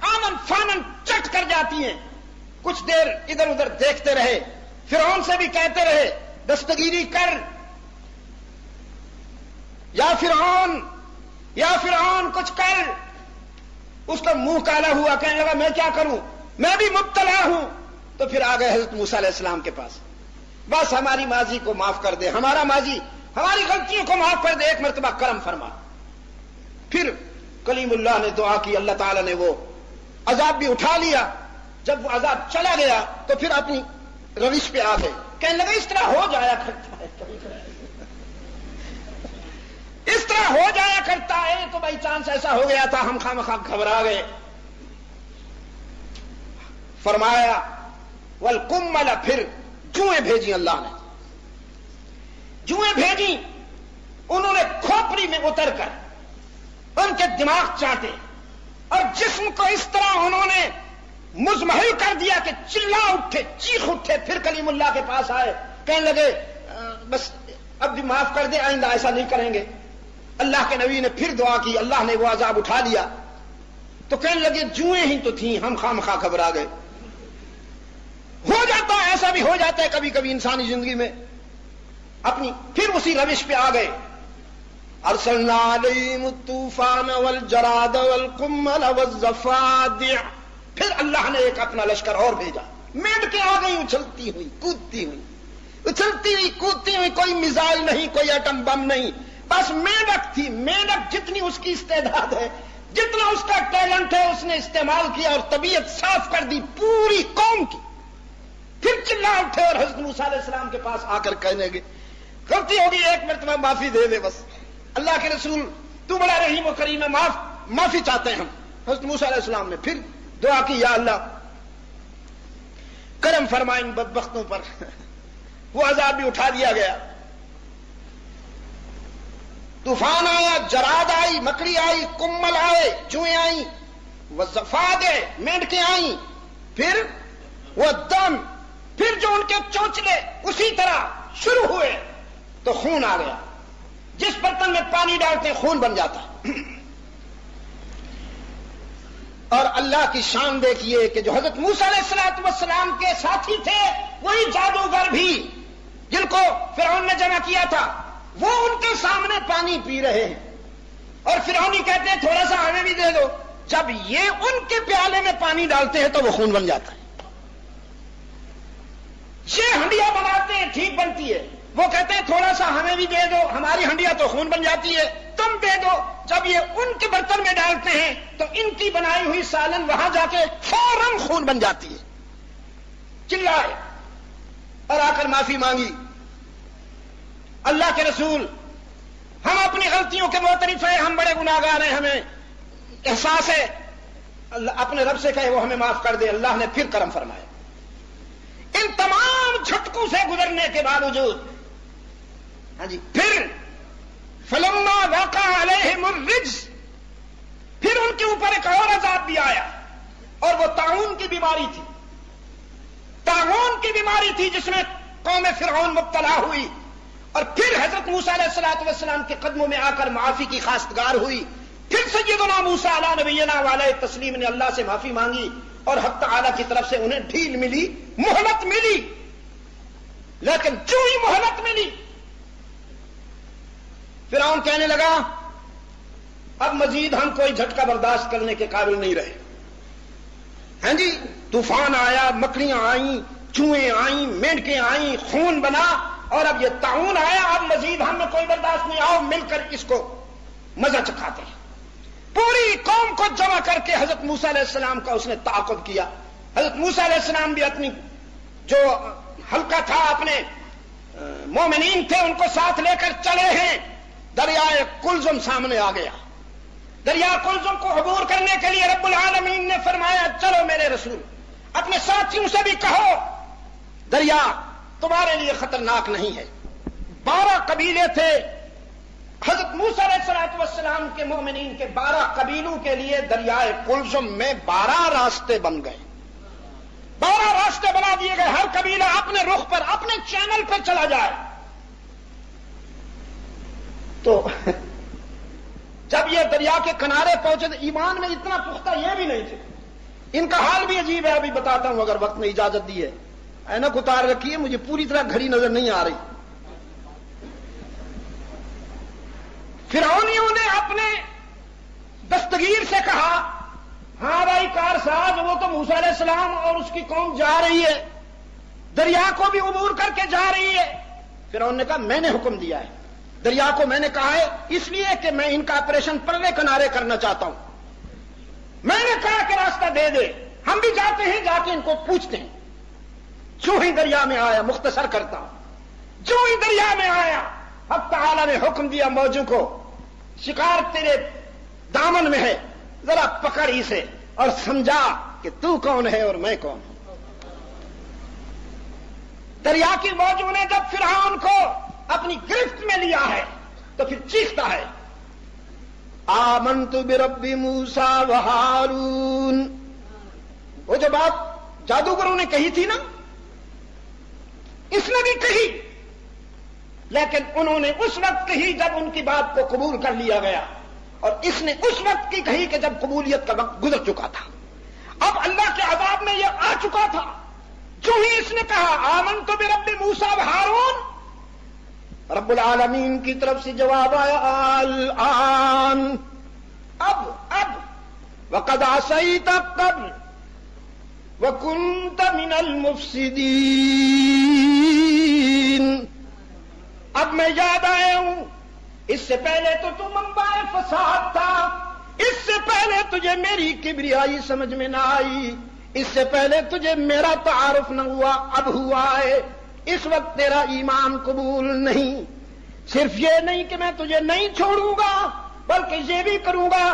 آمن فانن چٹ کر جاتی ہیں. کچھ دیر ادھر ادھر دیکھتے رہے، فرعون سے بھی کہتے رہے دستگیری کر، یا فرعون کچھ کر. اس کا منہ کالا ہوا، کہنے لگا میں کیا کروں، میں بھی مبتلا ہوں. تو پھر آ گئے حضرت موسیٰ علیہ السلام کے پاس. بس ہماری ماضی کو معاف کر دے، ہمارا ماضی، ہماری غلطیوں کو معاف کر دے، ایک مرتبہ کرم فرما. پھر کلیم اللہ نے دعا کی، اللہ تعالیٰ نے وہ عذاب بھی اٹھا لیا. جب وہ عذاب چلا گیا تو پھر اپنی روش پہ آ گئے، کہنے لگے اس طرح ہو جایا کرتا ہے، اس طرح ہو جایا کرتا ہے. تو بائی چانس ایسا ہو گیا تھا، ہم خواہ گھبرا گئے. فرمایا والقمل، پھر جوئیں بھیجی اللہ نے، جوئیں بھیجی. انہوں نے کھوپڑی میں اتر کر ان کے دماغ چاٹے اور جسم کو اس طرح انہوں نے مزمحل کر دیا کہ چلا اٹھے، چیخ اٹھے. پھر کلیم اللہ کے پاس آئے، کہنے لگے بس اب بھی معاف کر دے، آئندہ ایسا نہیں کریں گے. اللہ کے نبی نے پھر دعا کی، اللہ نے وہ عذاب اٹھا لیا. تو کہنے لگے جوئیں ہی تو تھیں، ہم خواہ گھبرا گئے. ہو جاتا ہے، ایسا بھی ہو جاتا ہے کبھی کبھی انسانی زندگی میں اپنی. پھر اسی روش پہ آ گئے. ارسلنا علیہم الطوفان والجراد والقمل والضفادع. پھر اللہ نے ایک اپنا لشکر اور بھیجا. مینڈکیں آ گئی اچھلتی ہوئی کودتی ہوئی، اچھلتی ہوئی کودتی ہوئی. کوئی میزائل نہیں، کوئی ایٹم بم نہیں، بس مینڈک تھی. مینڈک جتنی اس کی استعداد ہے، جتنا اس کا ٹیلنٹ ہے، اس نے استعمال کیا اور طبیعت صاف کر دی پوری قوم کی. پھر چلا اٹھے اور حضرت موسیٰ علیہ السلام کے پاس آ کر کہنے لگے غلطی ہوگی، ایک مرتبہ معافی دے دے. بس اللہ کے رسول تو بڑا رحیم و کریم ہے، معافی چاہتے ہیں ہم. حضرت موسیٰ علیہ السلام نے پھر دعا کی، یا اللہ کرم فرمائیں ان بدبختوں پر. وہ عذاب بھی اٹھا دیا گیا. طوفان آیا، جراد آئی، مکڑی آئی، کمل آئے، جوئیں آئیں، والضفادع، مینڈکیں آئیں. پھر وہ دم، پھر جو ان کے چونچلے اسی طرح شروع ہوئے تو خون آ گیا. جس برتن میں پانی ڈالتے خون بن جاتا. اور اللہ کی شان دیکھیے کہ جو حضرت موسیٰ علیہ السلام کے ساتھی تھے، وہی جادوگر بھی جن کو فرعون نے جمع کیا تھا، وہ ان کے سامنے پانی پی رہے ہیں. اور فرعونی کہتے ہیں تھوڑا سا ہمیں بھی دے دو. جب یہ ان کے پیالے میں پانی ڈالتے ہیں تو وہ خون بن جاتا ہے. یہ ہنڈیا بناتے ہیں، ٹھیک بنتی ہے. وہ کہتے ہیں تھوڑا سا ہمیں بھی دے دو، ہماری ہنڈیا تو خون بن جاتی ہے، تم دے دو. جب یہ ان کے برتن میں ڈالتے ہیں تو ان کی بنائی ہوئی سالن وہاں جا کے فوراً خون بن جاتی ہے. چلائے اور آ کر معافی مانگی. اللہ کے رسول، ہم اپنی غلطیوں کے معترف ہیں، ہم بڑے گناہگار ہیں، ہمیں احساس ہے. اپنے رب سے کہے وہ ہمیں معاف کر دے. اللہ نے پھر کرم فرمایا. ان تمام جھٹکوں سے گزرنے کے باوجود ہاں جی پھر فلما وقع علیہم الرجز، پھر ان کے اوپر ایک اور عذاب بھی آیا، اور وہ طاعون کی بیماری تھی. طاعون کی بیماری تھی جس میں قوم فرعون مبتلا ہوئی. اور پھر حضرت موسیٰ علیہ السلام کے قدموں میں آ کر معافی کی خواستگار ہوئی. پھر سیدنا موسیٰ علیہ نبینا وعلیہ تسلیم نے اللہ سے معافی مانگی، اور حق تعالی کی طرف سے انہیں ڈھیل ملی، مہلت ملی. لیکن جو ہی مہلت ملی، فرعون کہنے لگا اب مزید ہم کوئی جھٹکا برداشت کرنے کے قابل نہیں رہے. ہاں جی، طوفان آیا، مکڑیاں آئیں، چوہیں آئیں، مینڈکیں آئیں، خون بنا، اور اب یہ طاعون آیا. اب مزید ہم میں کوئی برداشت نہیں، آؤ مل کر اس کو مزہ چکھاتے ہیں. پوری قوم کو جمع کر کے حضرت موسیٰ علیہ السلام کا اس نے تعاقب کیا. حضرت موسیٰ علیہ السلام بھی اپنی جو حلقہ تھا، اپنے مومنین تھے، ان کو ساتھ لے کر چلے ہیں. دریائے کلزم سامنے آ گیا. دریا کلزم کو عبور کرنے کے لیے رب العالمین نے فرمایا چلو میرے رسول اپنے ساتھیوں سے بھی کہو دریا تمہارے لیے خطرناک نہیں ہے. 12 قبیلے تھے. حضرت موسیٰ علیہ السلام کے مومنین کے 12 قبیلوں کے لیے دریائے کلزم میں 12 راستے بن گئے. 12 راستے بنا دیے گئے. ہر قبیلہ اپنے رخ پر اپنے چینل پہ چلا جائے. تو جب یہ دریا کے کنارے پہنچے تو ایمان میں اتنا پختہ یہ بھی نہیں تھے. ان کا حال بھی عجیب ہے، ابھی بتاتا ہوں اگر وقت نے اجازت دی ہے. اینک اتار رکھی ہے، مجھے پوری طرح گھڑی نظر نہیں آ رہی. فرعونیوں نے اپنے دستگیر سے کہا ہاں بھائی کار ساز، وہ تو موسیٰ علیہ السلام اور اس کی قوم جا رہی ہے، دریا کو بھی عبور کر کے جا رہی ہے. فرعون نے کہا میں نے حکم دیا ہے، دریا کو میں نے کہا ہے اس لیے کہ میں ان کا آپریشن پرلے کنارے کرنا چاہتا ہوں. میں نے کہا کہ راستہ دے دے. ہم بھی جاتے ہیں، جا کے ان کو پوچھتے ہیں. جو ہی دریا میں آیا، مختصر کرتا ہوں، جو ہی دریا میں آیا حق تعالی نے حکم دیا موجوں کو شکار تیرے دامن میں ہے، ذرا پکڑ اسے اور سمجھا کہ تو کون ہے اور میں کون ہوں. دریا کی موجوں نے جب فرعون کو اپنی گرفت میں لیا ہے تو پھر چیختا ہے آمنت برب موسیٰ و ہارون. وہ جو بات جادوگروں نے کہی تھی نا، اس نے بھی کہی، لیکن انہوں نے اس وقت کہی جب ان کی بات کو قبول کر لیا گیا، اور اس نے اس وقت کی کہی کہ جب قبولیت کا وقت گزر چکا تھا. اب اللہ کے عذاب میں یہ آ چکا تھا. جو ہی اس نے کہا آمنت برب موسیٰ و ہارون، رب العالمین کی طرف سے جواب آیا الآن، اب وقد عصیت قبل وکنت من المفسدین. اب میں یاد آیا ہوں، اس سے پہلے تو منبع فساد تھا، اس سے پہلے تجھے میری کبریائی سمجھ میں نہ آئی، اس سے پہلے تجھے میرا تعارف نہ ہوا، اب ہوا ہے. اس وقت تیرا ایمان قبول نہیں. صرف یہ نہیں کہ میں تجھے نہیں چھوڑوں گا، بلکہ یہ بھی کروں گا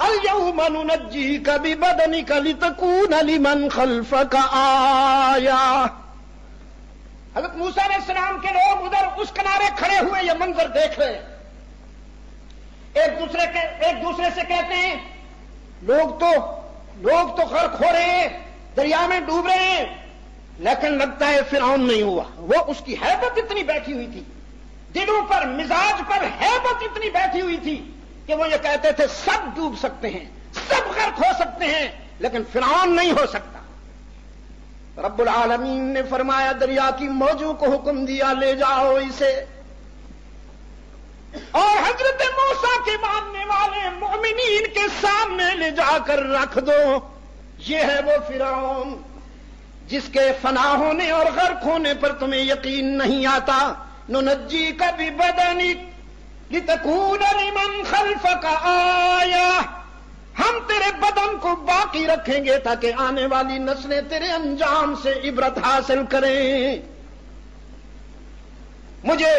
الیوم ننجیک ببدنک لتکون لمن خلفک آیہ. حضرت موسیٰ علیہ السلام کے لوگ ادھر اس کنارے کھڑے ہوئے یہ منظر دیکھ رہے ہیں. ایک دوسرے سے کہتے ہیں لوگ تو غرق ہو رہے ہیں، دریا میں ڈوب رہے ہیں، لیکن لگتا ہے فرعون نہیں ہوا. وہ اس کی ہیبت اتنی بیٹھی ہوئی تھی، دلوں پر مزاج پر ہیبت اتنی بیٹھی ہوئی تھی کہ وہ یہ کہتے تھے سب ڈوب سکتے ہیں، سب غرق ہو سکتے ہیں، لیکن فرعون نہیں ہو سکتا. رب العالمین نے فرمایا دریا کی موجوں کو حکم دیا لے جاؤ اسے، اور حضرت موسیٰ کے ماننے والے مومنین کے سامنے لے جا کر رکھ دو. یہ ہے وہ فرعون جس کے فنا ہونے اور غرق ہونے پر تمہیں یقین نہیں آتا. ننجیک ببدنک لتکون لمن خلفک آیہ، ہم تیرے بدن کو باقی رکھیں گے تاکہ آنے والی نسلیں تیرے انجام سے عبرت حاصل کریں. مجھے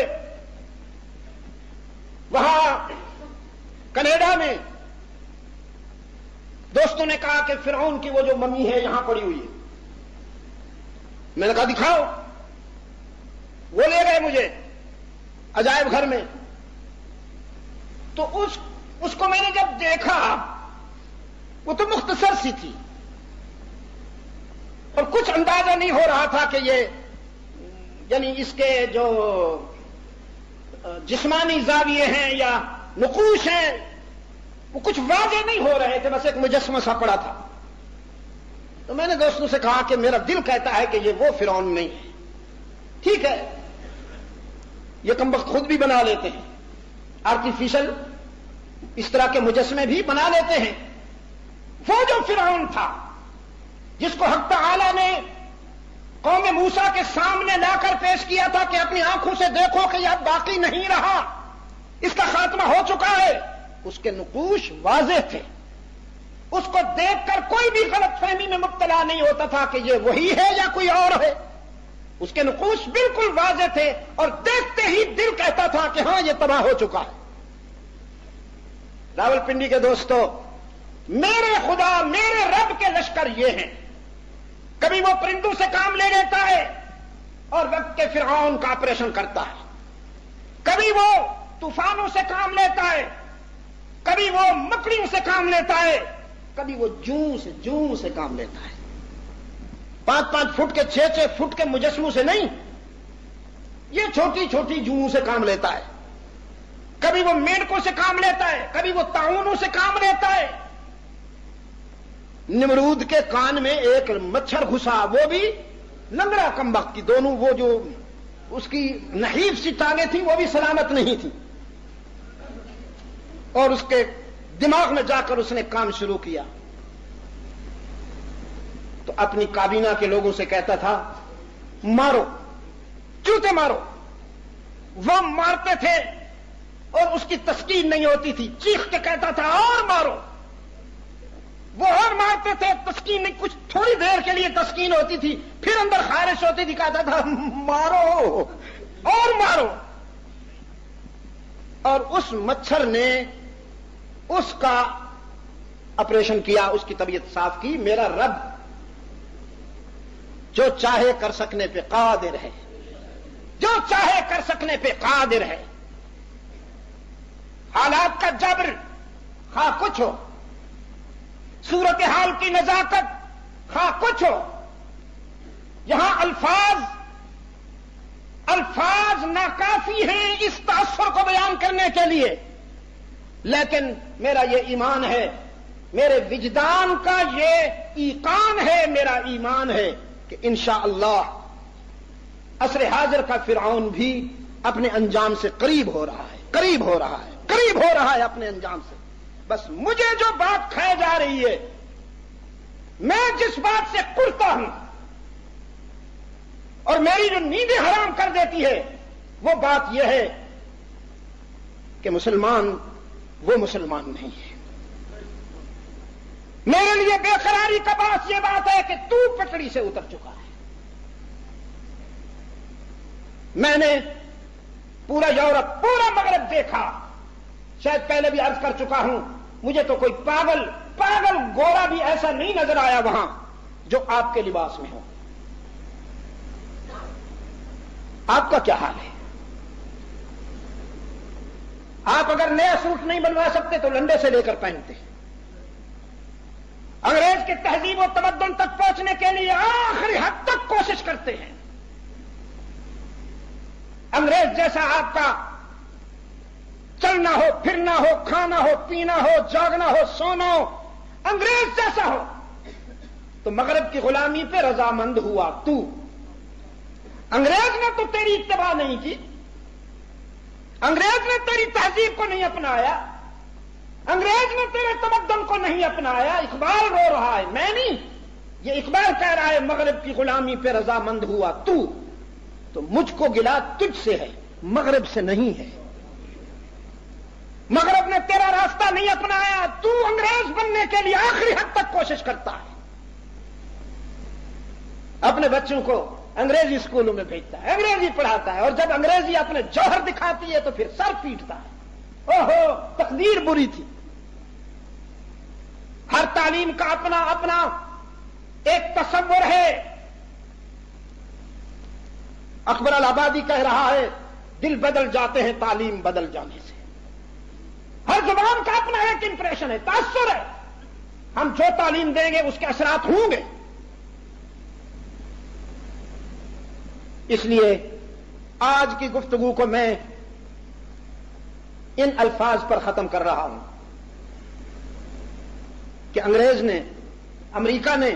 وہاں کینیڈا میں دوستوں نے کہا کہ فرعون کی وہ جو ممی ہے یہاں پڑی ہوئی ہے. میں نے کہا دکھاؤ. وہ لے گئے مجھے عجائب گھر میں. تو اس کو میں نے جب دیکھا وہ تو مختصر سی تھی اور کچھ اندازہ نہیں ہو رہا تھا کہ یہ یعنی اس کے جو جسمانی زاویے ہیں یا نقوش ہیں وہ کچھ واضح نہیں ہو رہے تھے، بس ایک مجسمہ سا پڑا تھا. تو میں نے دوستوں سے کہا کہ میرا دل کہتا ہے کہ یہ وہ فرعون نہیں ہے. ٹھیک ہے، یہ کمبخت خود بھی بنا لیتے ہیں، آرٹیفیشل اس طرح کے مجسمے بھی بنا لیتے ہیں. وہ جو فرعون تھا جس کو حق تعالی نے قوم موسیٰ کے سامنے لا کر پیش کیا تھا کہ اپنی آنکھوں سے دیکھو کہ یہ اب باقی نہیں رہا، اس کا خاتمہ ہو چکا ہے، اس کے نقوش واضح تھے. اس کو دیکھ کر کوئی بھی غلط فہمی میں مبتلا نہیں ہوتا تھا کہ یہ وہی ہے یا کوئی اور ہے. اس کے نقوش بالکل واضح تھے اور دیکھتے ہی دل کہتا تھا کہ ہاں یہ تباہ ہو چکا ہے. راولپنڈی کے دوستو، میرے خدا میرے رب کے لشکر یہ ہیں. کبھی وہ پرندوں سے کام لے لیتا ہے اور وقت کے فرعون کا آپریشن کرتا ہے، کبھی وہ طوفانوں سے کام لیتا ہے، کبھی وہ مکڑیوں سے کام لیتا ہے، کبھی وہ جوں سے کام لیتا ہے. 5-5 فٹ کے 6-6 فٹ کے مجسموں سے نہیں، یہ چھوٹی چھوٹی جوں سے کام لیتا ہے. کبھی وہ مینڈکوں سے کام لیتا ہے، کبھی وہ طاعونوں سے کام لیتا ہے. نمرود کے کان میں ایک مچھر گھسا، وہ بھی لنگڑا کمبخت کی، دونوں وہ جو اس کی نحیف سی ٹانگیں تھیں وہ بھی سلامت نہیں تھیں، اور اس کے دماغ میں جا کر اس نے کام شروع کیا. تو اپنی کابینہ کے لوگوں سے کہتا تھا مارو، چوتے مارو. وہ مارتے تھے اور اس کی تسکین نہیں ہوتی تھی، چیخ کے کہتا تھا اور مارو. وہ اور مارتے تھے، تسکین نہیں، کچھ تھوڑی دیر کے لیے تسکین ہوتی تھی، پھر اندر خارش ہوتی تھی، کہتا تھا مارو اور مارو. اور اس مچھر نے اس کا آپریشن کیا، اس کی طبیعت صاف کی. میرا رب جو چاہے کر سکنے پہ قادر ہے، جو چاہے کر سکنے پہ قادر ہے. حالات کا جبر خواہ کچھ ہو، صورتحال کی نزاکت خواہ کچھ ہو، یہاں الفاظ ناکافی ہیں اس تاثر کو بیان کرنے کے لیے. لیکن میرا یہ ایمان ہے، میرے وجدان کا یہ ایقان ہے، میرا ایمان ہے کہ انشاءاللہ عصر حاضر کا فرعون بھی اپنے انجام سے قریب ہو رہا ہے، قریب ہو رہا ہے اپنے انجام سے. بس مجھے جو بات کھائے جا رہی ہے، میں جس بات سے کڑتا ہوں اور میری جو نیندیں حرام کر دیتی ہے، وہ بات یہ ہے کہ مسلمان وہ مسلمان نہیں ہے. میرے لیے بے قراری کا باعث یہ بات ہے کہ تو پٹڑی سے اتر چکا ہے. میں نے پورا یورپ، پورا مغرب دیکھا، شاید پہلے بھی عرض کر چکا ہوں، مجھے تو کوئی پاگل گورا بھی ایسا نہیں نظر آیا وہاں جو آپ کے لباس میں ہو. آپ کا کیا حال ہے؟ آپ اگر نیا سوٹ نہیں بنوا سکتے تو لنڈے سے لے کر پہنتے ہیں. انگریز کے تہذیب و تمدن تک پہنچنے کے لیے آخری حد تک کوشش کرتے ہیں. انگریز جیسا آپ کا چلنا ہو، پھرنا ہو، کھانا ہو، پینا ہو، جاگنا ہو، سونا ہو، انگریز جیسا ہو تو مغرب کی غلامی پہ رضامند ہوا تو. انگریز نے تو تیری اتباع نہیں کی، انگریز نے تیری تہذیب کو نہیں اپنایا، انگریز نے تیرے تمدن کو نہیں اپنایا. اقبال رو رہا ہے، میں نہیں، یہ اقبال کہہ رہا ہے مغرب کی غلامی پہ رضامند ہوا تو مجھ کو گلا تجھ سے ہے، مغرب سے نہیں ہے. مغرب نے تیرا راستہ نہیں اپنایا، تو انگریز بننے کے لیے آخری حد تک کوشش کرتا ہے. اپنے بچوں کو انگریزی اسکولوں میں بھیجتا ہے، انگریزی پڑھاتا ہے، اور جب انگریزی اپنے جوہر دکھاتی ہے تو پھر سر پیٹتا ہے. اوہو، تقدیر بری تھی. ہر تعلیم کا اپنا اپنا ایک تصور ہے. اکبر الآبادی کہہ رہا ہے دل بدل جاتے ہیں تعلیم بدل جانے سے. ہر زبان کا اپنا ایک امپریشن ہے، تاثر ہے. ہم جو تعلیم دیں گے اس کے اثرات ہوں گے. اس لیے آج کی گفتگو کو میں ان الفاظ پر ختم کر رہا ہوں کہ انگریز نے، امریکہ نے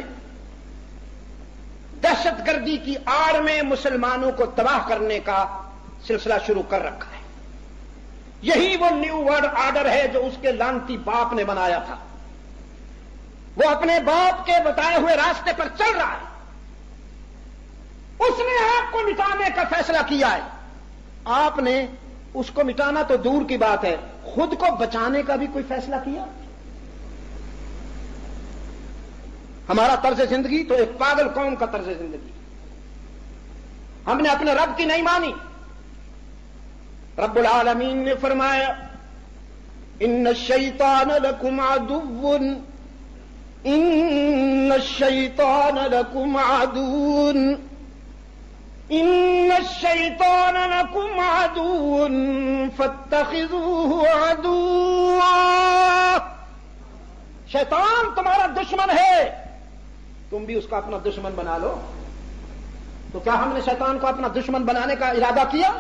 دہشت گردی کی آڑ میں مسلمانوں کو تباہ کرنے کا سلسلہ شروع کر رکھا ہے. یہی وہ نیو ورلڈ آرڈر ہے جو اس کے لانتی باپ نے بنایا تھا. وہ اپنے باپ کے بتائے ہوئے راستے پر چل رہا ہے. اس نے آپ کو مٹانے کا فیصلہ کیا ہے. آپ نے اس کو مٹانا تو دور کی بات ہے، خود کو بچانے کا بھی کوئی فیصلہ کیا؟ ہمارا طرز زندگی تو ایک پاگل قوم کا طرز زندگی. ہم نے اپنے رب کی نہیں مانی. رب العالمین نے فرمایا ان الشیطان لکم عدو ان الشیطان لکم عدو ان الشیطان لکم عدو فاتخذوه عدوا. شیطان تمہارا دشمن ہے، تم بھی اس کا اپنا دشمن بنا لو. تو کیا ہم نے شیطان کو اپنا دشمن بنانے کا ارادہ کیا؟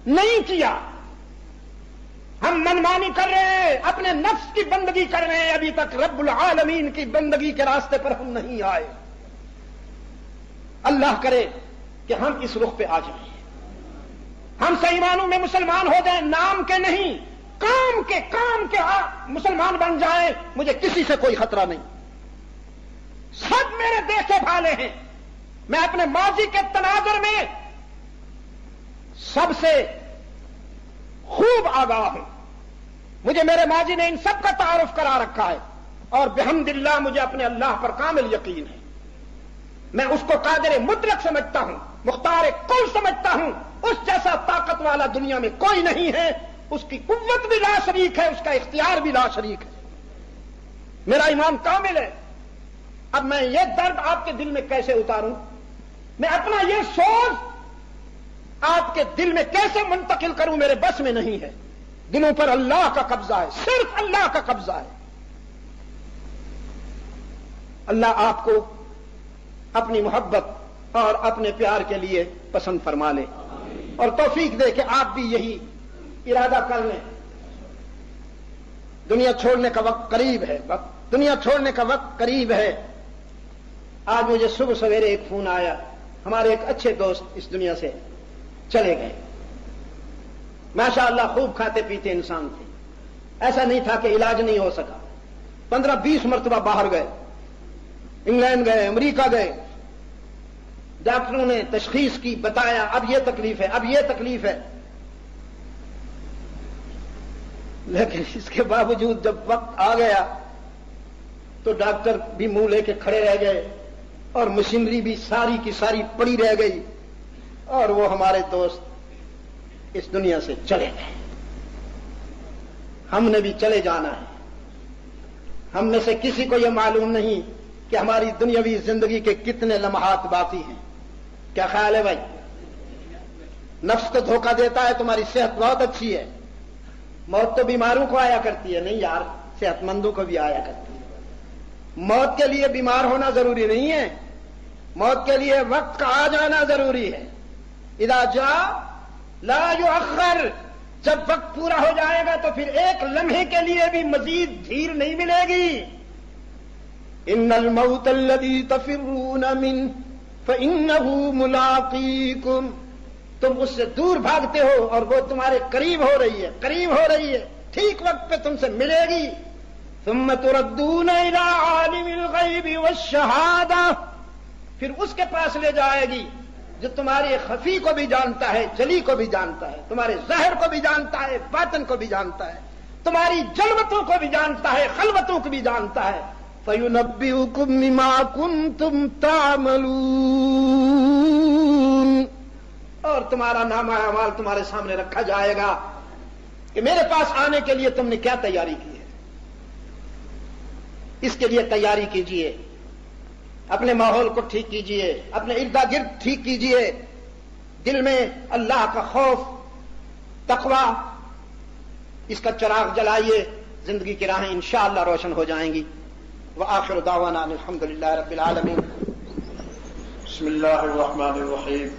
نہیں کیا. ہم منمانی کر رہے ہیں، اپنے نفس کی بندگی کر رہے ہیں. ابھی تک رب العالمین کی بندگی کے راستے پر ہم نہیں آئے. اللہ کرے کہ ہم اس رخ پہ آ جائیں. ہم صحیح معنوں میں مسلمان ہو جائیں، نام کے نہیں کام کے مسلمان بن جائیں. مجھے کسی سے کوئی خطرہ نہیں. سب میرے دیکھے بھالے ہیں. میں اپنے ماضی کے تناظر میں سب سے خوب آگاہ ہوں. مجھے میرے ماضی نے ان سب کا تعارف کرا رکھا ہے اور بحمد اللہ مجھے اپنے اللہ پر کامل یقین ہے. میں اس کو قادر مطلق سمجھتا ہوں، مختار کل سمجھتا ہوں. اس جیسا طاقت والا دنیا میں کوئی نہیں ہے. اس کی قوت بھی لا شریک ہے، اس کا اختیار بھی لا شریک ہے. میرا ایمان کامل ہے. اب میں یہ درد آپ کے دل میں کیسے اتاروں؟ میں اپنا یہ سوز آپ کے دل میں کیسے منتقل کروں؟ میرے بس میں نہیں ہے. دلوں پر اللہ کا قبضہ ہے، صرف اللہ کا قبضہ ہے. اللہ آپ کو اپنی محبت اور اپنے پیار کے لیے پسند فرما لے اور توفیق دے کہ آپ بھی یہی ارادہ کر لیں. دنیا چھوڑنے کا وقت قریب ہے. دنیا چھوڑنے کا وقت قریب ہے. آج مجھے صبح سویرے ایک فون آیا، ہمارے ایک اچھے دوست اس دنیا سے چلے گئے. ماشاءاللہ خوب کھاتے پیتے انسان تھے. ایسا نہیں تھا کہ علاج نہیں ہو سکا. 15-20 مرتبہ باہر گئے، انگلینڈ گئے، امریکہ گئے. ڈاکٹروں نے تشخیص کی، بتایا اب یہ تکلیف ہے، اب یہ تکلیف ہے. لیکن اس کے باوجود جب وقت آ گیا تو ڈاکٹر بھی منہ لے کے کھڑے رہ گئے اور مشینری بھی ساری کی ساری پڑی رہ گئی اور وہ ہمارے دوست اس دنیا سے چلے گئے. ہم نے بھی چلے جانا ہے. ہم میں سے کسی کو یہ معلوم نہیں کہ ہماری دنیاوی زندگی کے کتنے لمحات باقی ہیں. کیا خیال ہے بھائی؟ نفس تو دھوکہ دیتا ہے تمہاری صحت بہت اچھی ہے. موت تو بیماروں کو آیا کرتی ہے. نہیں یار، صحت مندوں کو بھی آیا کرتی ہے. موت کے لیے بیمار ہونا ضروری نہیں ہے. موت کے لیے وقت کا آ جانا ضروری ہے. اذا جاء لا یؤخر. جب وقت پورا ہو جائے گا تو پھر ایک لمحے کے لیے بھی مزید ڈھیل نہیں ملے گی. ان الموت الذی تفرون منه فانه ملاقیکم. تم اس سے دور بھاگتے ہو اور وہ تمہارے قریب ہو رہی ہے، قریب ہو رہی ہے، ٹھیک وقت پہ تم سے ملے گی. ثم تردون الى عالم الغیب والشہادہ. پھر اس کے پاس لے جائے گی جو تمہاری خفی کو بھی جانتا ہے، جلی کو بھی جانتا ہے، تمہارے ظاہر کو بھی جانتا ہے، باطن کو بھی جانتا ہے، تمہاری جلوتوں کو بھی جانتا ہے، خلوتوں کو بھی جانتا ہے. فَيُنَبِّئُكُم بِمَا كُنتُمْ تَعْمَلُونَ. اور تمہارا نامہ اعمال تمہارے سامنے رکھا جائے گا کہ میرے پاس آنے کے لیے تم نے کیا تیاری کی ہے. اس کے لیے تیاری کیجئے. اپنے ماحول کو ٹھیک کیجئے، اپنے ارد گرد ٹھیک کیجئے. دل میں اللہ کا خوف، تقوی، اس کا چراغ جلائیے. زندگی کی راہیں انشاءاللہ روشن ہو جائیں گی. وآخر دعوانا الحمدللہ رب العالمین. بسم اللہ الرحمن الرحیم.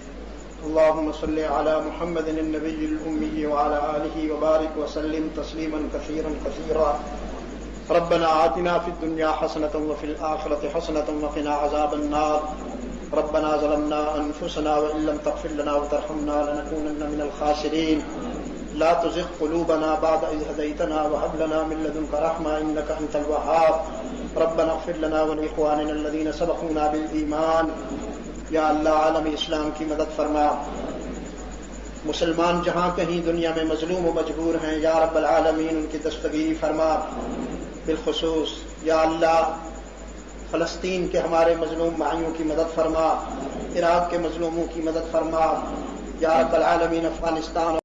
اللهم صل على محمد النبي الأمي وعلى آله وبارك وسلم تسليما كثيرا كثيرا. ربنا آتنا في الدنيا حسنة وفي الآخرة حسنة وقنا عذاب النار. ربنا ظلمنا أنفسنا وإن لم تغفر لنا وترحمنا لنكونن من الخاسرين. لا تزغ قلوبنا بعد إذ هديتنا وهب لنا من لدنك رحمة إنك أنت الوهاب. ربنا اغفر لنا ولإخواننا الذين سبقونا بالإيمان. یا اللہ عالم اسلام کی مدد فرما. مسلمان جہاں کہیں دنیا میں مظلوم و مجبور ہیں یا رب العالمین ان کی دستگیری فرما. بالخصوص یا اللہ فلسطین کے ہمارے مظلوم بھائیوں کی مدد فرما، عراق کے مظلوموں کی مدد فرما، یا رب العالمین افغانستان